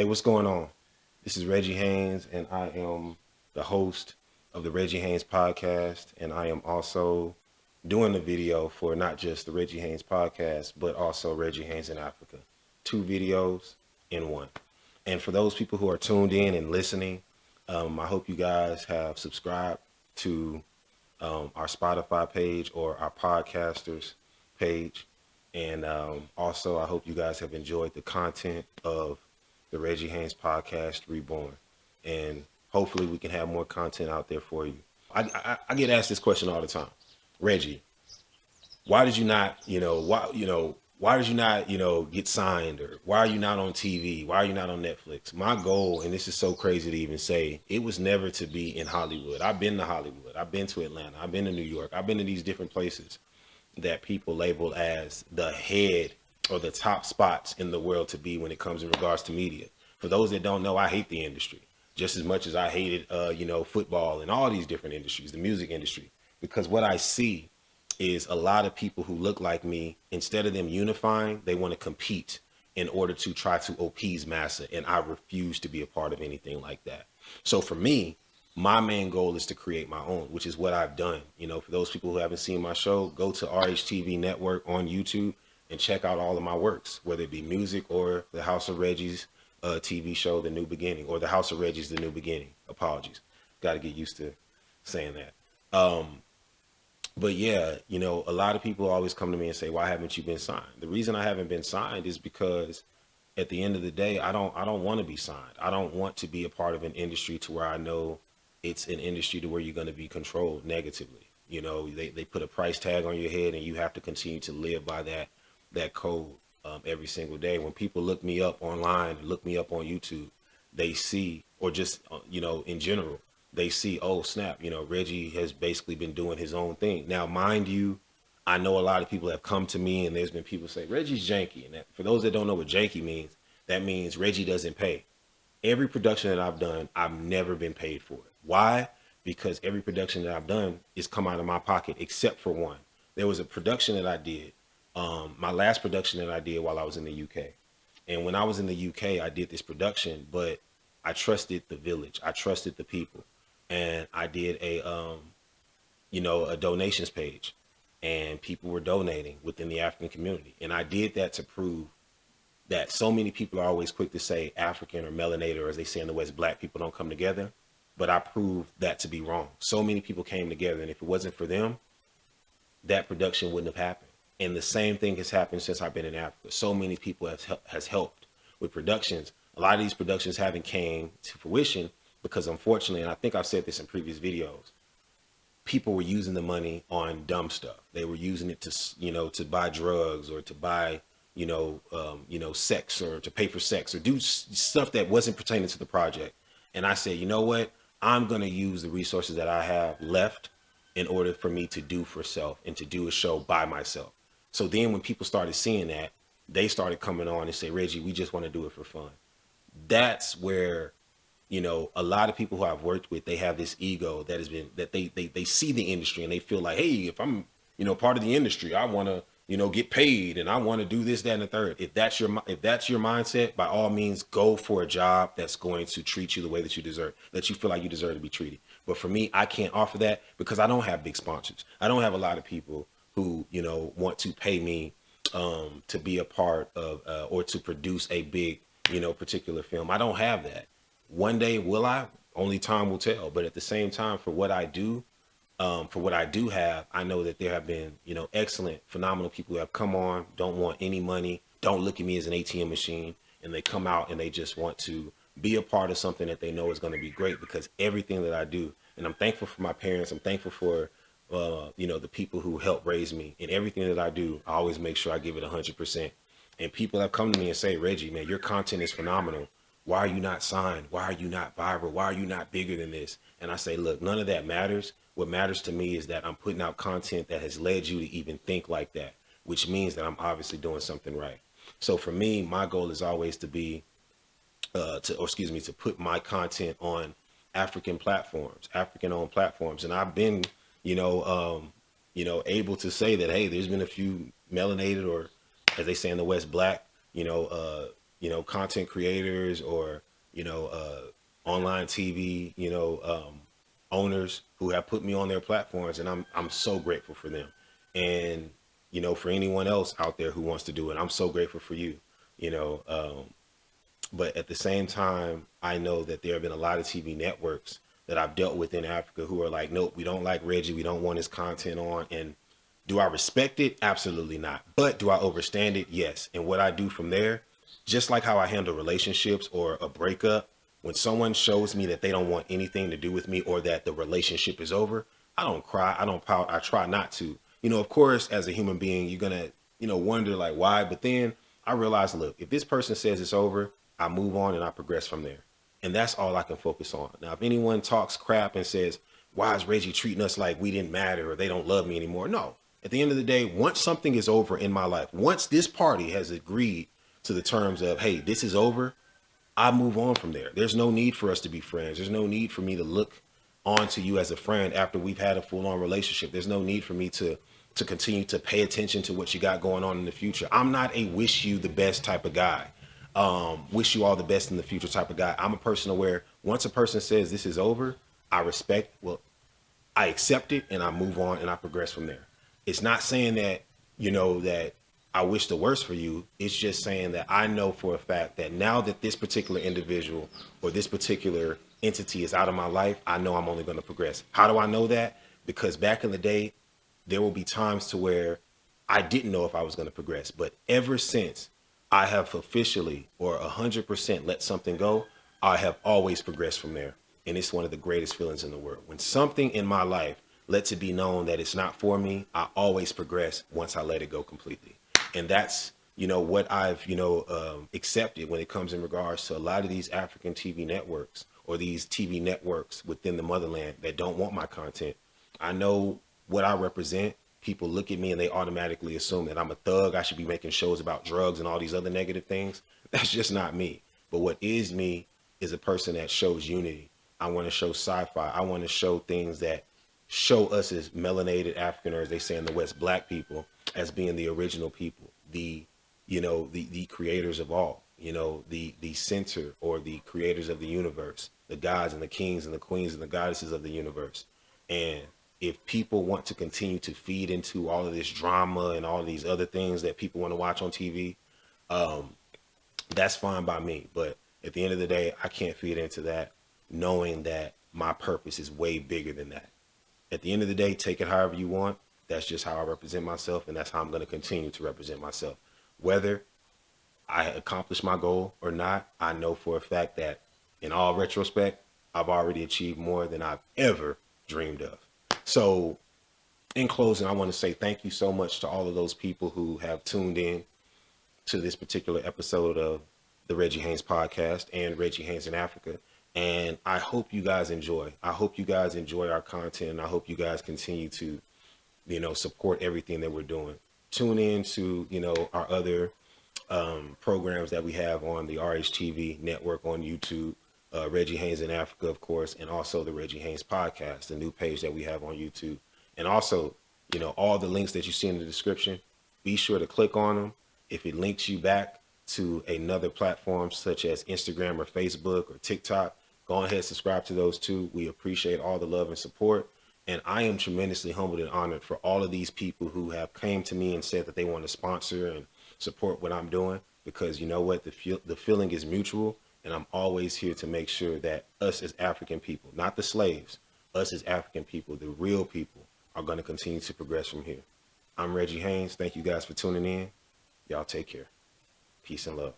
Hey, what's going on? This is Reggie Haynes, and I am the host of the Reggie Haynes Podcast, and I am also doing the video for not just the Reggie Haynes Podcast, but also Reggie Haynes in Africa. 2 videos in one. And for those people who are tuned in and listening, I hope you guys have subscribed to our Spotify page or our podcasters page. And also, I hope you guys have enjoyed the content of the Reggie Haynes Podcast, Reborn. And hopefully we can have more content out there for you. I get asked this question all the time. Reggie, why did you not, why did you not, get signed? Or why are you not on TV? Why are you not on Netflix? My goal, and this is so crazy to even say, it was never to be in Hollywood. I've been to Hollywood. I've been to Atlanta. I've been to New York. I've been to these different places that people label as the head or the top spots in the world to be when it comes in regards to media. For those that don't know, I hate the industry just as much as I hated, football and all these different industries, the music industry, because what I see is a lot of people who look like me, instead of them unifying, they want to compete in order to try to appease massa. And I refuse to be a part of anything like that. So for me, my main goal is to create my own, which is what I've done. For those people who haven't seen my show, go to RHTV Network on YouTube and check out all of my works, whether it be music or the House of Reggie's TV show, The New Beginning, or the House of Reggie's The New Beginning. Apologies. Got to get used to saying that. But yeah, a lot of people always come to me and say, why haven't you been signed? The reason I haven't been signed is because at the end of the day, I don't want to be signed. I don't want to be a part of an industry to where I know it's an industry to where you're going to be controlled negatively. They put a price tag on your head and you have to continue to live by that code every single day. When people look me up online, look me up on YouTube, they see, or just, in general, they see, oh snap, Reggie has basically been doing his own thing. Now, mind you, I know a lot of people have come to me and there's been people say, Reggie's janky. And for those that don't know what janky means, that means Reggie doesn't pay. Every production that I've done, I've never been paid for it. Why? Because every production that I've done is come out of my pocket, except for one. There was a production that I did, my last production that I did while I was in the UK. And when I was in the UK, I did this production, but I trusted the village. I trusted the people. And I did a donations page, and people were donating within the African community. And I did that to prove that so many people are always quick to say African or melanated, or as they say in the West, black people don't come together. But I proved that to be wrong. So many people came together, and if it wasn't for them, that production wouldn't have happened. And the same thing has happened since I've been in Africa. So many people has helped with productions. A lot of these productions haven't came to fruition because, unfortunately, and I think I've said this in previous videos, people were using the money on dumb stuff. They were using it to buy drugs or to buy sex, or to pay for sex, or do stuff that wasn't pertaining to the project. And I said, you know what? I'm going to use the resources that I have left in order for me to do for self and to do a show by myself. So then when people started seeing that, they started coming on and say, Reggie, we just want to do it for fun. That's where, a lot of people who I've worked with, they have this ego that has been, that they see the industry and they feel like, hey, if I'm, part of the industry, I want to, get paid and I want to do this, that, and the third. If that's your mindset, by all means, go for a job that's going to treat you the way that you deserve, that you feel like you deserve to be treated. But for me, I can't offer that because I don't have big sponsors. I don't have a lot of people who, want to pay me to be a part of or to produce a big, particular film. I don't have that. One day, will I? Only time will tell. But at the same time, for what I do have, I know that there have been, excellent, phenomenal people who have come on, don't want any money, don't look at me as an ATM machine, and they come out and they just want to be a part of something that they know is going to be great, because everything that I do, and I'm thankful for my parents, I'm thankful for, the people who helped raise me, and everything that I do, I always make sure I give it 100%. And people have come to me and say, Reggie, man, your content is phenomenal. Why are you not signed? Why are you not viral? Why are you not bigger than this? And I say, look, none of that matters. What matters to me is that I'm putting out content that has led you to even think like that, which means that I'm obviously doing something right. So for me, my goal is always to be, to put my content on African platforms, African-owned platforms. And I've been, able to say that, hey, there's been a few melanated, or as they say in the West, black, content creators or, online TV, owners who have put me on their platforms, and I'm so grateful for them. And, for anyone else out there who wants to do it, I'm so grateful for you, you know, but at the same time, I know that there have been a lot of TV networks that I've dealt with in Africa who are like, nope, we don't like Reggie. We don't want his content on. And do I respect it? Absolutely not. But do I overstand it? Yes. And what I do from there, just like how I handle relationships or a breakup, when someone shows me that they don't want anything to do with me or that the relationship is over, I don't cry. I don't pout. I try not to. Of course, as a human being, you're going to, wonder like why. But then I realize, look, if this person says it's over, I move on and I progress from there. And that's all I can focus on. Now, if anyone talks crap and says, why is Reggie treating us like we didn't matter or they don't love me anymore? No. At the end of the day, once something is over in my life, once this party has agreed to the terms of, hey, this is over, I move on from there. There's no need for us to be friends. There's no need for me to look onto you as a friend after we've had a full-on relationship. There's no need for me to continue to pay attention to what you got going on in the future. I'm not a wish you the best type of guy. Wish you all the best in the future type of guy. I'm a person where once a person says this is over, I accept it and I move on and I progress from there. It's not saying that, that I wish the worst for you. It's just saying that I know for a fact that now that this particular individual or this particular entity is out of my life, I know I'm only going to progress. How do I know that? Because back in the day, there will be times to where I didn't know if I was going to progress. But ever since I have officially or 100% let something go, I have always progressed from there. And it's one of the greatest feelings in the world. When something in my life lets it be known that it's not for me, I always progress once I let it go completely. And that's, what I've, accepted when it comes in regards to a lot of these African TV networks or these TV networks within the motherland that don't want my content. I know what I represent. People look at me and they automatically assume that I'm a thug. I should be making shows about drugs and all these other negative things. That's just not me. But what is me is a person that shows unity. I want to show sci-fi. I want to show things that show us as melanated African, or as they say in the West, black people, as being the original people, the creators of all, the center or the creators of the universe, the gods and the kings and the queens and the goddesses of the universe. And if people want to continue to feed into all of this drama and all these other things that people want to watch on TV, that's fine by me. But at the end of the day, I can't feed into that, knowing that my purpose is way bigger than that. At the end of the day, take it however you want. That's just how I represent myself, and that's how I'm going to continue to represent myself. Whether I accomplish my goal or not, I know for a fact that in all retrospect, I've already achieved more than I've ever dreamed of. So in closing, I want to say thank you so much to all of those people who have tuned in to this particular episode of the Reggie Haynes Podcast and Reggie Haynes in Africa. And I hope you guys enjoy. I hope you guys enjoy our content. And I hope you guys continue to, support everything that we're doing. Tune in to, our other programs that we have on the RHTV network on YouTube, Reggie Haynes in Africa, of course, and also the Reggie Haynes Podcast, the new page that we have on YouTube. And also, all the links that you see in the description, be sure to click on them. If it links you back to another platform such as Instagram or Facebook or TikTok, go ahead, subscribe to those too. We appreciate all the love and support. And I am tremendously humbled and honored for all of these people who have came to me and said that they want to sponsor and support what I'm doing, because you know what, the feeling is mutual. And I'm always here to make sure that us as African people, not the slaves, us as African people, the real people, are going to continue to progress from here. I'm Reggie Haynes. Thank you guys for tuning in. Y'all take care. Peace and love.